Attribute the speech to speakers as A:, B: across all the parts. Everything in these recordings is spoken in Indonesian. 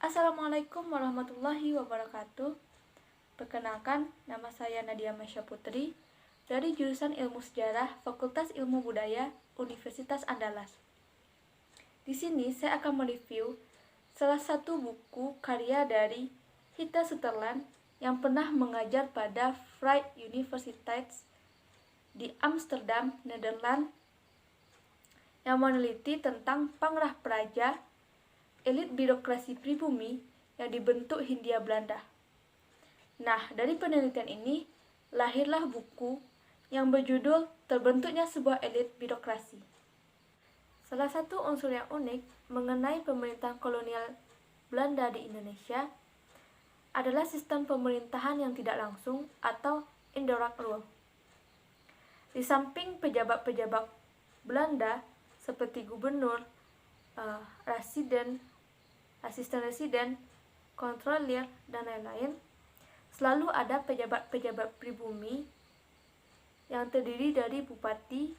A: Assalamualaikum warahmatullahi wabarakatuh. Perkenalkan, nama saya Nadia Masya Putri dari jurusan Ilmu Sejarah Fakultas Ilmu Budaya Universitas Andalas. Di sini saya akan mereview salah satu buku karya dari Hita Sutherland yang pernah mengajar pada Vrije Universiteit di Amsterdam, Nederland, yang meneliti tentang pangrah praja elit birokrasi pribumi yang dibentuk Hindia Belanda. Nah, dari penelitian ini lahirlah buku yang berjudul Terbentuknya Sebuah Elit Birokrasi. Salah satu unsur yang unik mengenai pemerintahan kolonial Belanda di Indonesia adalah sistem pemerintahan yang tidak langsung atau indirect rule. Di samping pejabat-pejabat Belanda seperti gubernur, asisten residen, kontrolir, dan lain-lain, selalu ada pejabat-pejabat pribumi yang terdiri dari bupati,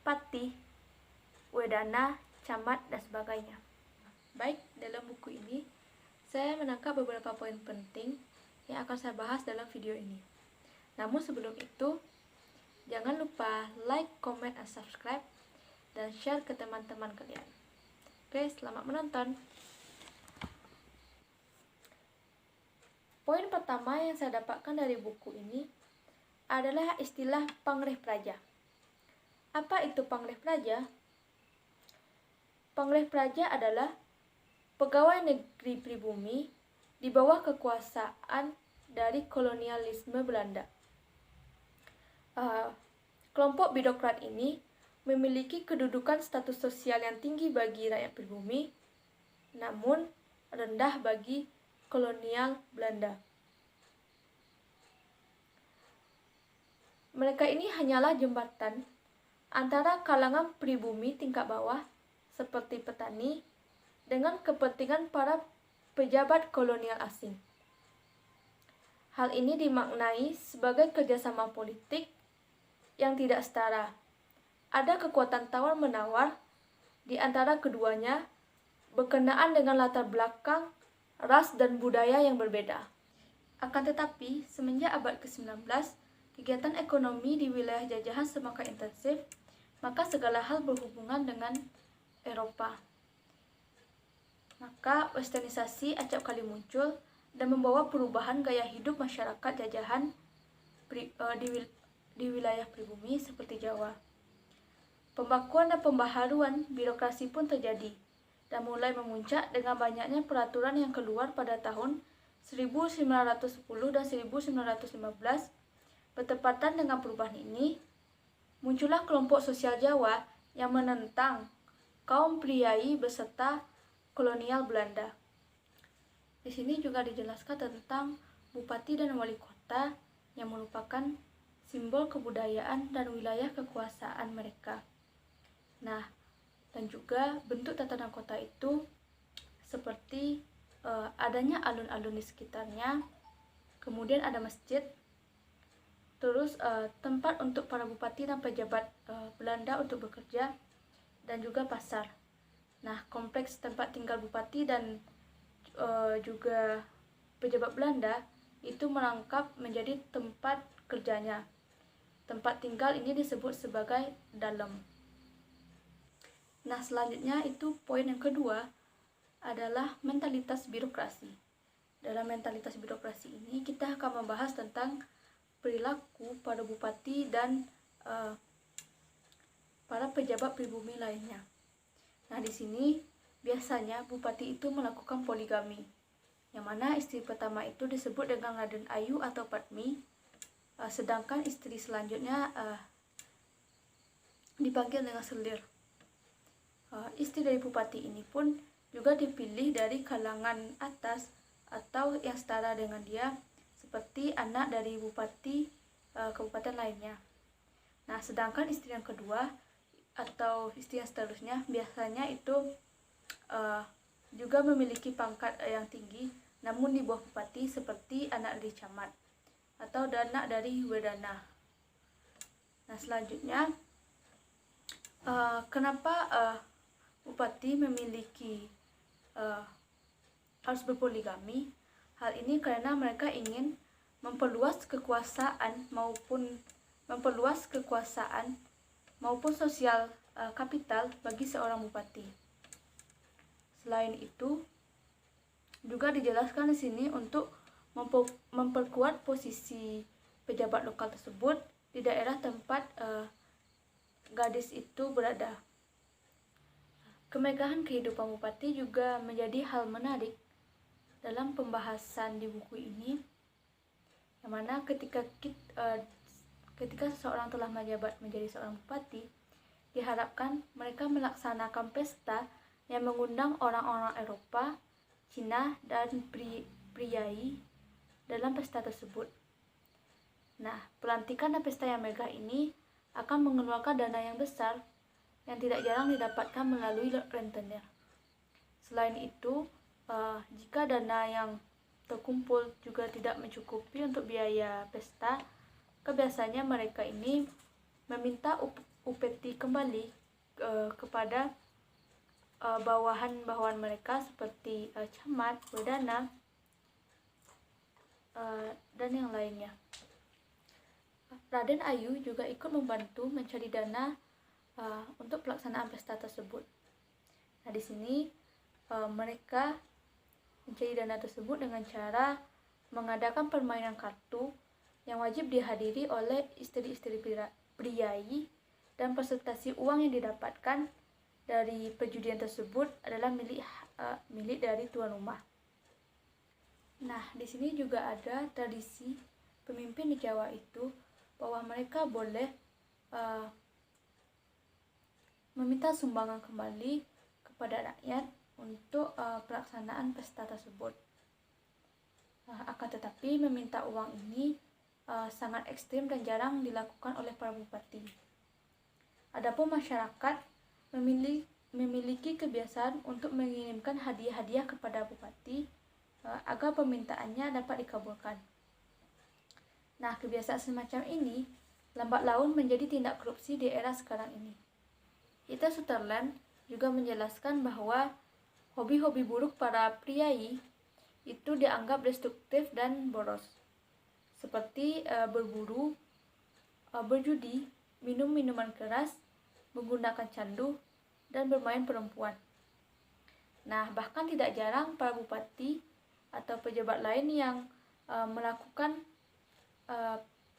A: patih, wedana, camat, dan sebagainya. Baik, dalam buku ini saya menangkap beberapa poin penting yang akan saya bahas dalam video ini. Namun sebelum itu, jangan lupa like, comment, dan subscribe, dan share ke teman-teman kalian. Oke, selamat menonton. Poin pertama yang saya dapatkan dari buku ini adalah istilah pangreh praja. Apa itu pangreh praja? Pangreh praja adalah pegawai negeri pribumi di bawah kekuasaan dari kolonialisme Belanda. Kelompok birokrat ini memiliki kedudukan status sosial yang tinggi bagi rakyat pribumi, namun rendah bagi kolonial Belanda. Mereka ini hanyalah jembatan antara kalangan pribumi tingkat bawah seperti petani dengan kepentingan para pejabat kolonial asing. Hal ini dimaknai sebagai kerjasama politik yang tidak setara. Ada kekuatan tawar-menawar di antara keduanya berkenaan dengan latar belakang, ras, dan budaya yang berbeda. Akan tetapi, semenjak abad ke-19, kegiatan ekonomi di wilayah jajahan semakin intensif, maka segala hal berhubungan dengan Eropa. Maka westernisasi acap kali muncul dan membawa perubahan gaya hidup masyarakat jajahan di wilayah pribumi seperti Jawa. Pembakuan dan pembaharuan birokrasi pun terjadi dan mulai memuncak dengan banyaknya peraturan yang keluar pada tahun 1910 dan 1915. Bertepatan dengan perubahan ini, muncullah kelompok sosial Jawa yang menentang kaum priai beserta kolonial Belanda. Di sini juga dijelaskan tentang bupati dan wali kota yang merupakan simbol kebudayaan dan wilayah kekuasaan mereka. Nah, dan juga bentuk tatanan kota itu seperti adanya alun-alun di sekitarnya, kemudian ada masjid, terus tempat untuk para bupati dan pejabat Belanda untuk bekerja, dan juga pasar. Nah, kompleks tempat tinggal bupati dan juga pejabat Belanda itu merangkap menjadi tempat kerjanya. Tempat tinggal ini disebut sebagai dalem. Nah, selanjutnya itu poin yang kedua adalah mentalitas birokrasi. Dalam mentalitas birokrasi ini kita akan membahas tentang perilaku para bupati dan para pejabat pribumi lainnya. Nah, di sini biasanya bupati itu melakukan poligami, yang mana istri pertama itu disebut dengan Raden Ayu atau Padmi, sedangkan istri selanjutnya dipanggil dengan Selir. Istri dari bupati ini pun juga dipilih dari kalangan atas atau yang setara dengan dia, seperti anak dari bupati kabupaten lainnya. Nah, sedangkan istri yang kedua atau istri yang seterusnya biasanya itu juga memiliki pangkat yang tinggi, namun di bawah bupati, seperti anak dari camat atau anak dari wedana. Nah, selanjutnya kenapa bupati memiliki harus berpoligami. Hal ini karena mereka ingin memperluas kekuasaan maupun sosial kapital bagi seorang bupati. Selain itu, juga dijelaskan di sini untuk memperkuat posisi pejabat lokal tersebut di daerah tempat gadis itu berada. Kemegahan kehidupan bupati juga menjadi hal menarik dalam pembahasan di buku ini, yang mana ketika seseorang telah menjabat menjadi seorang bupati, diharapkan mereka melaksanakan pesta yang mengundang orang-orang Eropa, Cina, dan priai dalam pesta tersebut. Nah, pelantikan dan pesta yang megah ini akan mengeluarkan dana yang besar yang tidak jarang didapatkan melalui rentenir. Selain itu, jika dana yang terkumpul juga tidak mencukupi untuk biaya pesta, kebiasaannya mereka ini meminta upeti kembali kepada bawahan-bawahan mereka seperti camat, wedana, dan yang lainnya. Raden Ayu juga ikut membantu mencari dana untuk pelaksanaan pesta tersebut. Nah, di sini mereka mencari dana tersebut dengan cara mengadakan permainan kartu yang wajib dihadiri oleh istri-istri priai, dan presentasi uang yang didapatkan dari perjudian tersebut adalah milik dari tuan rumah. Nah, di sini juga ada tradisi pemimpin di Jawa itu bahwa mereka boleh meminta sumbangan kembali kepada rakyat untuk pelaksanaan pesta tersebut. Akan tetapi meminta uang ini sangat ekstrim dan jarang dilakukan oleh para bupati. Adapun masyarakat memiliki kebiasaan untuk mengirimkan hadiah-hadiah kepada bupati agar permintaannya dapat dikabulkan. Nah, kebiasaan semacam ini lambat laun menjadi tindak korupsi di era sekarang ini. Ita Sutherland juga menjelaskan bahwa hobi-hobi buruk para priai itu dianggap destruktif dan boros, seperti berburu, berjudi, minum minuman keras, menggunakan candu, dan bermain perempuan. Nah, bahkan tidak jarang para bupati atau pejabat lain yang melakukan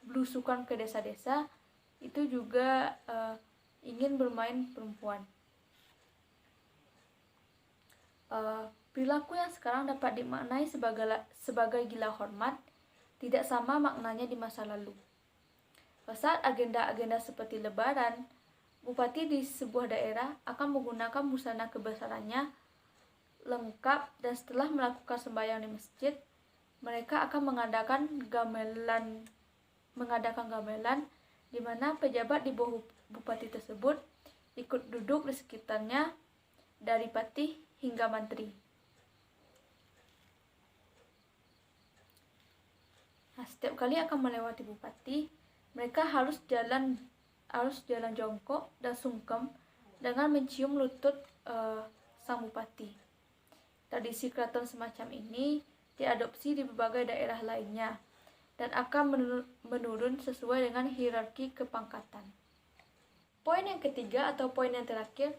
A: belusukan ke desa-desa itu juga ingin bermain perempuan. Perilaku yang sekarang dapat dimaknai sebagai gila hormat tidak sama maknanya di masa lalu. Saat agenda-agenda seperti lebaran, bupati di sebuah daerah akan menggunakan busana kebesarannya lengkap, dan setelah melakukan sembahyang di masjid, mereka akan mengadakan gamelan di mana pejabat di bawah bupati tersebut ikut duduk di sekitarnya, dari patih hingga mantri. Nah, setiap kali akan melewati bupati, mereka harus jalan jongkok dan sungkem dengan mencium lutut sang bupati. Tradisi keraton semacam ini diadopsi di berbagai daerah lainnya dan akan menurun sesuai dengan hierarki kepangkatan. Poin yang ketiga atau poin yang terakhir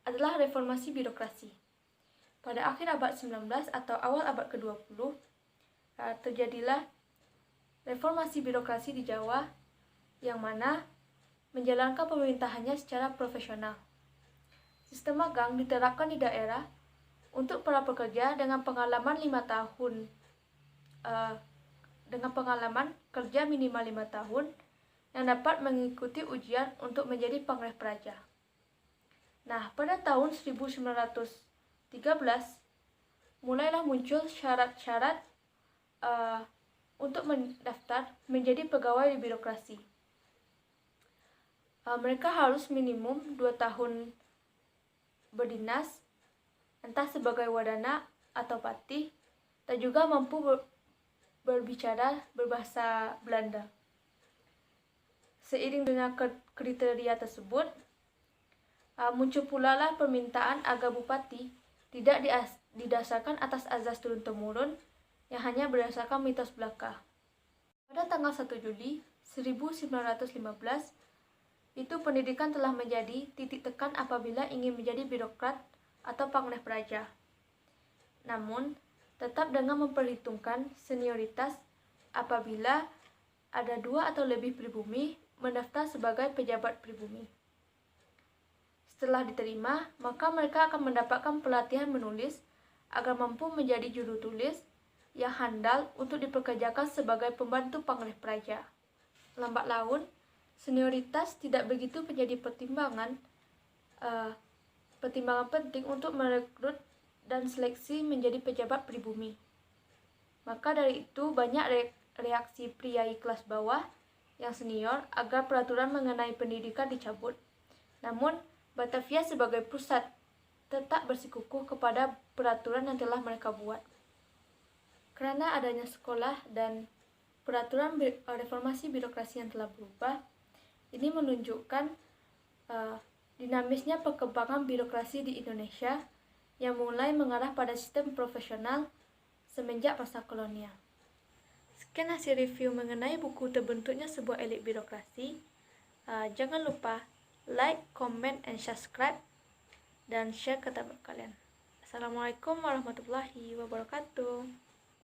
A: adalah reformasi birokrasi. Pada akhir abad 19 atau awal abad ke-20, terjadilah reformasi birokrasi di Jawa yang mana menjalankan pemerintahannya secara profesional. Sistem magang diterapkan di daerah untuk para pekerja dengan pengalaman 5 tahun, dengan pengalaman kerja minimal 5 tahun yang dapat mengikuti ujian untuk menjadi panglih praja. Nah, pada tahun 1913 mulailah muncul syarat-syarat untuk mendaftar menjadi pegawai di birokrasi. Mereka harus minimum 2 tahun berdinas, entah sebagai wadana atau patih, dan juga mampu berbicara berbahasa Belanda. Seiring dengan kriteria tersebut, muncul pula lah permintaan agar bupati tidak didasarkan atas azas turun-temurun yang hanya berdasarkan mitos belaka. Pada tanggal 1 Juli 1915, itu pendidikan telah menjadi titik tekan apabila ingin menjadi birokrat atau panglih praja. Namun, tetap dengan memperhitungkan senioritas apabila ada 2 atau lebih pribumi mendaftar sebagai pejabat pribumi. Setelah diterima, maka mereka akan mendapatkan pelatihan menulis agar mampu menjadi juru tulis yang handal untuk dipekerjakan sebagai pembantu panglih praja. Lambat laun, senioritas tidak begitu menjadi pertimbangan penting untuk merekrut dan seleksi menjadi pejabat pribumi. Maka dari itu banyak reaksi priai kelas bawah yang senior agar peraturan mengenai pendidikan dicabut. Namun, Batavia sebagai pusat tetap bersikukuh kepada peraturan yang telah mereka buat. Karena adanya sekolah dan peraturan reformasi birokrasi yang telah berubah, ini menunjukkan dinamisnya perkembangan birokrasi di Indonesia yang mulai mengarah pada sistem profesional semenjak masa kolonial. Sekian hasil review mengenai buku Terbentuknya Sebuah Elit Birokrasi. Jangan lupa like, comment, and subscribe, dan share ke teman kalian. Assalamualaikum warahmatullahi wabarakatuh.